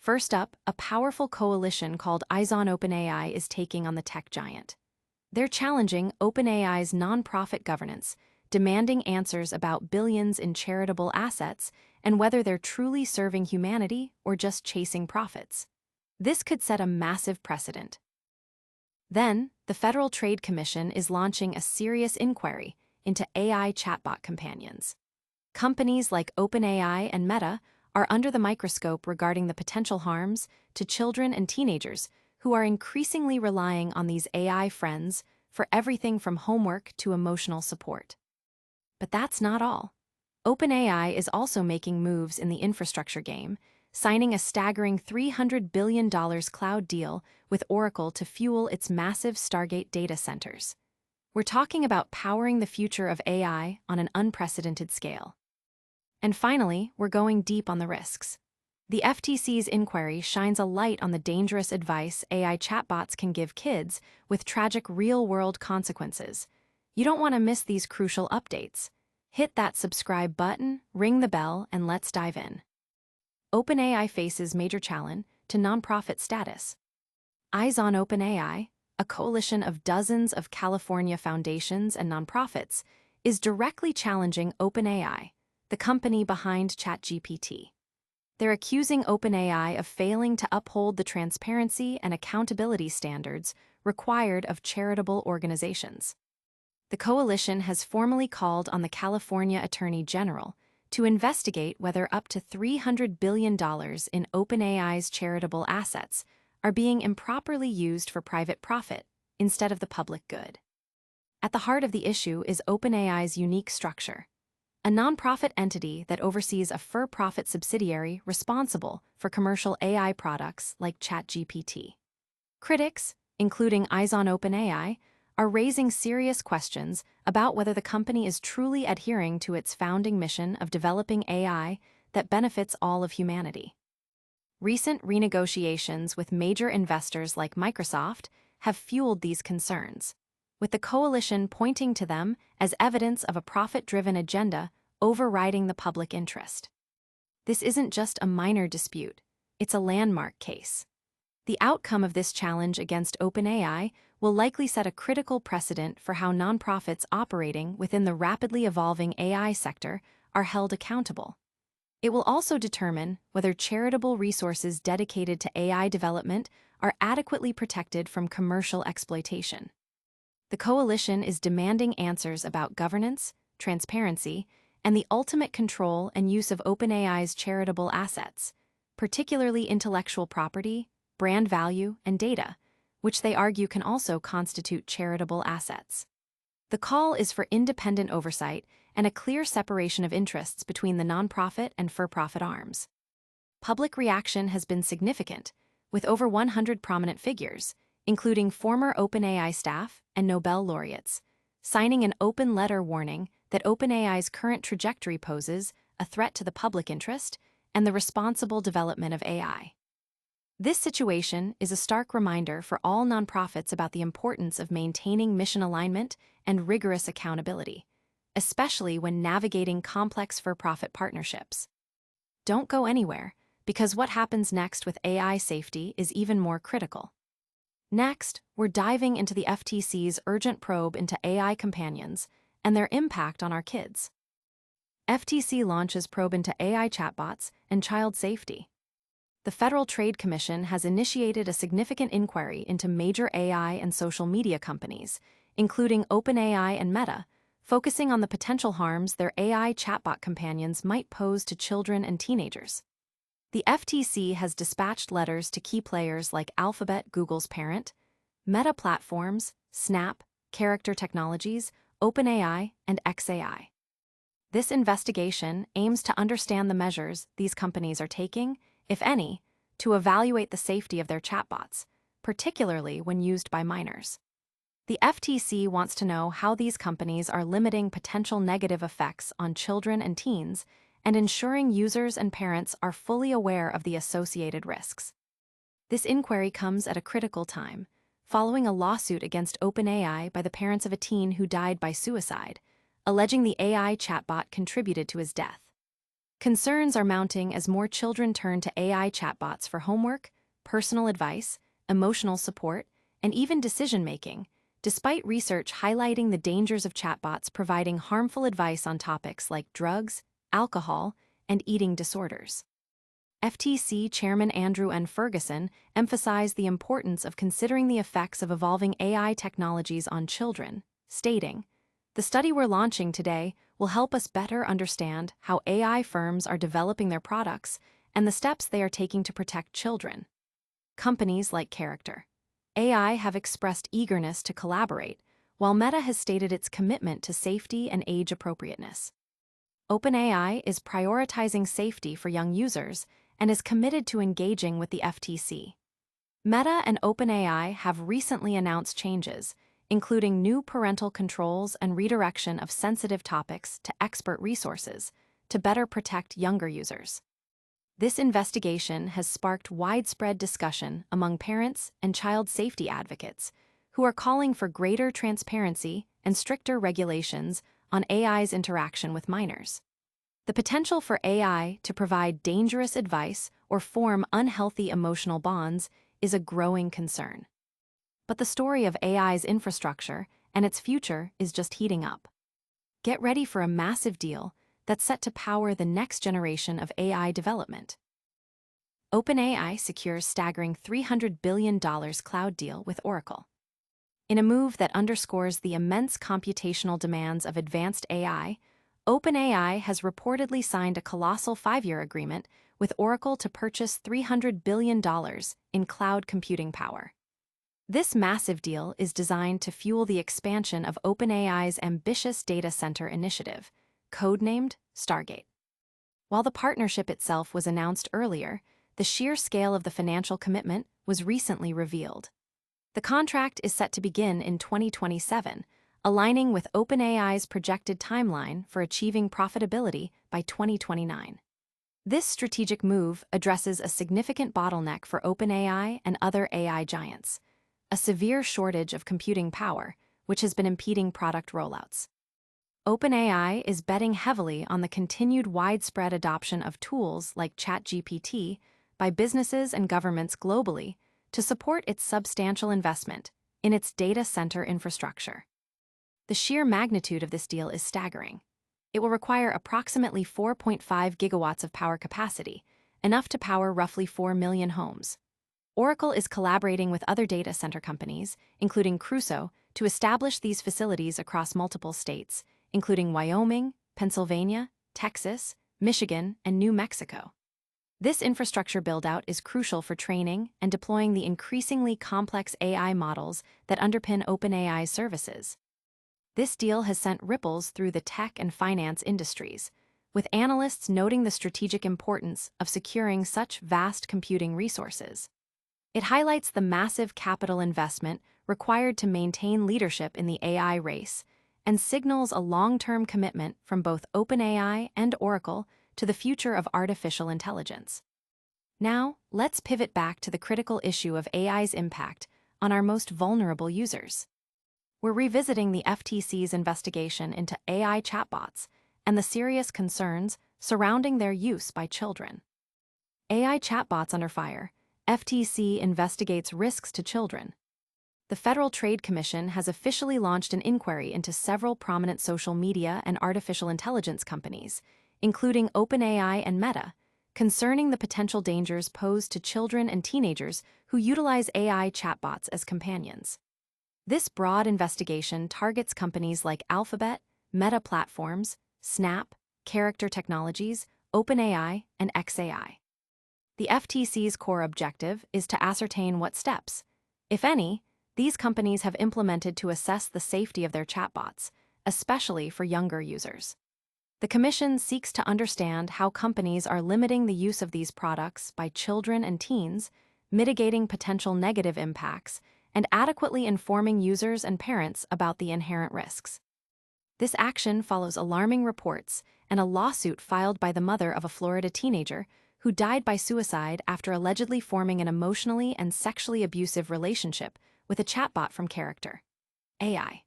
First up, a powerful coalition called EyesOnOpenAI is taking on the tech giant. They're challenging OpenAI's nonprofit governance, demanding answers about billions in charitable assets and whether they're truly serving humanity or just chasing profits. This could set a massive precedent. Then, the Federal Trade Commission is launching a serious inquiry into AI chatbot companions. Companies like OpenAI and Meta are under the microscope regarding the potential harms to children and teenagers who are increasingly relying on these AI friends for everything from homework to emotional support. But that's not all. OpenAI is also making moves in the infrastructure game, signing a staggering $300 billion cloud deal with Oracle to fuel its massive Stargate data centers. We're talking about powering the future of AI on an unprecedented scale. And finally, we're going deep on the risks. The FTC's inquiry shines a light on the dangerous advice AI chatbots can give kids with tragic real-world consequences. You don't want to miss these crucial updates. Hit that subscribe button, ring the bell, and let's dive in. OpenAI faces major challenge to nonprofit status. EyesOnOpenAI, a coalition of dozens of California foundations and nonprofits, is directly challenging OpenAI, the company behind ChatGPT. They're accusing OpenAI of failing to uphold the transparency and accountability standards required of charitable organizations. The coalition has formally called on the California Attorney General to investigate whether up to $300 billion in OpenAI's charitable assets are being improperly used for private profit instead of the public good. At the heart of the issue is OpenAI's unique structure, a nonprofit entity that oversees a for-profit subsidiary responsible for commercial AI products like ChatGPT. Critics, including EyesOnOpenAI, are raising serious questions about whether the company is truly adhering to its founding mission of developing AI that benefits all of humanity. Recent renegotiations with major investors like Microsoft have fueled these concerns, with the coalition pointing to them as evidence of a profit-driven agenda overriding the public interest. This isn't just a minor dispute, it's a landmark case. The outcome of this challenge against OpenAI will likely set a critical precedent for how nonprofits operating within the rapidly evolving AI sector are held accountable. It will also determine whether charitable resources dedicated to AI development are adequately protected from commercial exploitation. The coalition is demanding answers about governance, transparency, and the ultimate control and use of OpenAI's charitable assets, particularly intellectual property, brand value, and data, which they argue can also constitute charitable assets. The call is for independent oversight and a clear separation of interests between the nonprofit and for-profit arms. Public reaction has been significant, with over 100 prominent figures, including former OpenAI staff and Nobel laureates, signing an open letter warning that OpenAI's current trajectory poses a threat to the public interest and the responsible development of AI. This situation is a stark reminder for all nonprofits about the importance of maintaining mission alignment and rigorous accountability, especially when navigating complex for-profit partnerships. Don't go anywhere, because what happens next with AI safety is even more critical. Next, we're diving into the FTC's urgent probe into AI companions and their impact on our kids. FTC launches probe into AI chatbots and child safety. The Federal Trade Commission has initiated a significant inquiry into major AI and social media companies, including OpenAI and Meta, focusing on the potential harms their AI chatbot companions might pose to children and teenagers. The FTC has dispatched letters to key players like Alphabet, Google's parent, Meta Platforms, Snap, Character Technologies, OpenAI, and xAI. This investigation aims to understand the measures these companies are taking, if any, to evaluate the safety of their chatbots, particularly when used by minors. The FTC wants to know how these companies are limiting potential negative effects on children and teens and ensuring users and parents are fully aware of the associated risks. This inquiry comes at a critical time, following a lawsuit against OpenAI by the parents of a teen who died by suicide, alleging the AI chatbot contributed to his death. Concerns are mounting as more children turn to AI chatbots for homework, personal advice, emotional support, and even decision-making, despite research highlighting the dangers of chatbots providing harmful advice on topics like drugs, alcohol, and eating disorders. FTC Chairman Andrew N. Ferguson emphasized the importance of considering the effects of evolving AI technologies on children, stating, "The study we're launching today will help us better understand how AI firms are developing their products and the steps they are taking to protect children." Companies like Character AI have expressed eagerness to collaborate, while Meta has stated its commitment to safety and age appropriateness. OpenAI is prioritizing safety for young users and is committed to engaging with the FTC. Meta and OpenAI have recently announced changes, including new parental controls and redirection of sensitive topics to expert resources to better protect younger users. This investigation has sparked widespread discussion among parents and child safety advocates, who are calling for greater transparency and stricter regulations on AI's interaction with minors. The potential for AI to provide dangerous advice or form unhealthy emotional bonds is a growing concern. But the story of AI's infrastructure and its future is just heating up. Get ready for a massive deal that's set to power the next generation of AI development. OpenAI secures staggering $300 billion cloud deal with Oracle. In a move that underscores the immense computational demands of advanced AI, OpenAI has reportedly signed a colossal 5-year agreement with Oracle to purchase $300 billion in cloud computing power. This massive deal is designed to fuel the expansion of OpenAI's ambitious data center initiative, codenamed Stargate. While the partnership itself was announced earlier, the sheer scale of the financial commitment was recently revealed. The contract is set to begin in 2027, aligning with OpenAI's projected timeline for achieving profitability by 2029. This strategic move addresses a significant bottleneck for OpenAI and other AI giants: a severe shortage of computing power, which has been impeding product rollouts. OpenAI is betting heavily on the continued widespread adoption of tools like ChatGPT by businesses and governments globally to support its substantial investment in its data center infrastructure. The sheer magnitude of this deal is staggering. It will require approximately 4.5 gigawatts of power capacity, enough to power roughly 4 million homes. Oracle is collaborating with other data center companies, including Crusoe, to establish these facilities across multiple states, including Wyoming, Pennsylvania, Texas, Michigan, and New Mexico. This infrastructure build-out is crucial for training and deploying the increasingly complex AI models that underpin OpenAI's services. This deal has sent ripples through the tech and finance industries, with analysts noting the strategic importance of securing such vast computing resources. It highlights the massive capital investment required to maintain leadership in the AI race and signals a long-term commitment from both OpenAI and Oracle to the future of artificial intelligence. Now, let's pivot back to the critical issue of AI's impact on our most vulnerable users. We're revisiting the FTC's investigation into AI chatbots and the serious concerns surrounding their use by children. AI chatbots under fire. FTC investigates risks to children. The Federal Trade Commission has officially launched an inquiry into several prominent social media and artificial intelligence companies, including OpenAI and Meta, concerning the potential dangers posed to children and teenagers who utilize AI chatbots as companions. This broad investigation targets companies like Alphabet, Meta Platforms, Snap, Character Technologies, OpenAI, and xAI. The FTC's core objective is to ascertain what steps, if any, these companies have implemented to assess the safety of their chatbots, especially for younger users. The Commission seeks to understand how companies are limiting the use of these products by children and teens, mitigating potential negative impacts, and adequately informing users and parents about the inherent risks. This action follows alarming reports and a lawsuit filed by the mother of a Florida teenager who died by suicide after allegedly forming an emotionally and sexually abusive relationship with a chatbot from Character AI.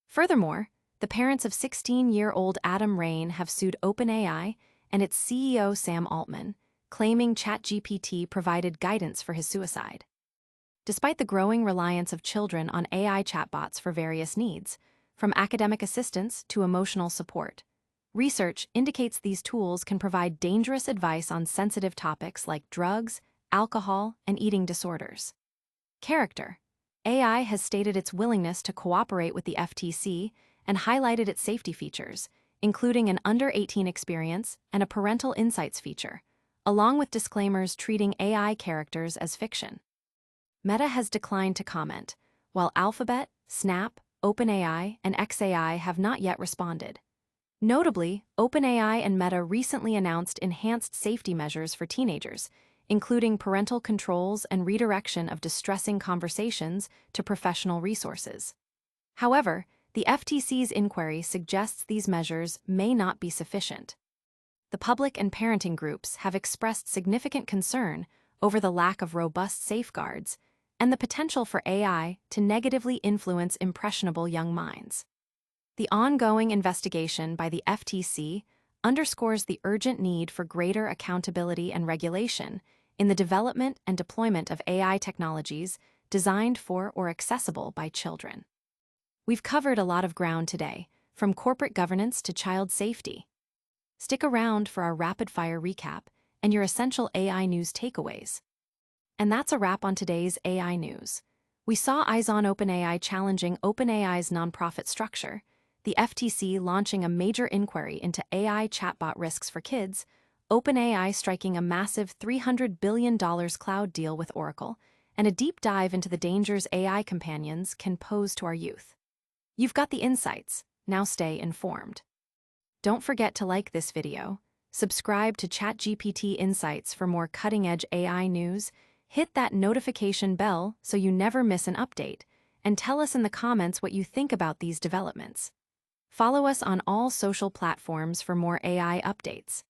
Furthermore, the parents of 16-year-old Adam Rain have sued OpenAI and its CEO Sam Altman, claiming ChatGPT provided guidance for his suicide. Despite the growing reliance of children on AI chatbots for various needs, from academic assistance to emotional support, research indicates these tools can provide dangerous advice on sensitive topics like drugs, alcohol, and eating disorders. Character. AI has stated its willingness to cooperate with the FTC and highlighted its safety features, including an under-18 experience and a parental insights feature, along with disclaimers treating AI characters as fiction. Meta has declined to comment, while Alphabet, Snap, OpenAI, and xAI have not yet responded. Notably, OpenAI and Meta recently announced enhanced safety measures for teenagers, including parental controls and redirection of distressing conversations to professional resources. However, the FTC's inquiry suggests these measures may not be sufficient. The public and parenting groups have expressed significant concern over the lack of robust safeguards and the potential for AI to negatively influence impressionable young minds. The ongoing investigation by the FTC underscores the urgent need for greater accountability and regulation in the development and deployment of AI technologies designed for or accessible by children. We've covered a lot of ground today, from corporate governance to child safety. Stick around for our rapid-fire recap and your essential AI news takeaways. And that's a wrap on today's AI news. We saw EyesOnOpenAI challenging OpenAI's nonprofit structure, the FTC launching a major inquiry into AI chatbot risks for kids, OpenAI striking a massive $300 billion cloud deal with Oracle, and a deep dive into the dangers AI companions can pose to our youth. You've got the insights. Now stay informed. Don't forget to like this video, subscribe to ChatGPT Insights for more cutting-edge AI news, hit that notification bell so you never miss an update, and tell us in the comments what you think about these developments. Follow us on all social platforms for more AI updates.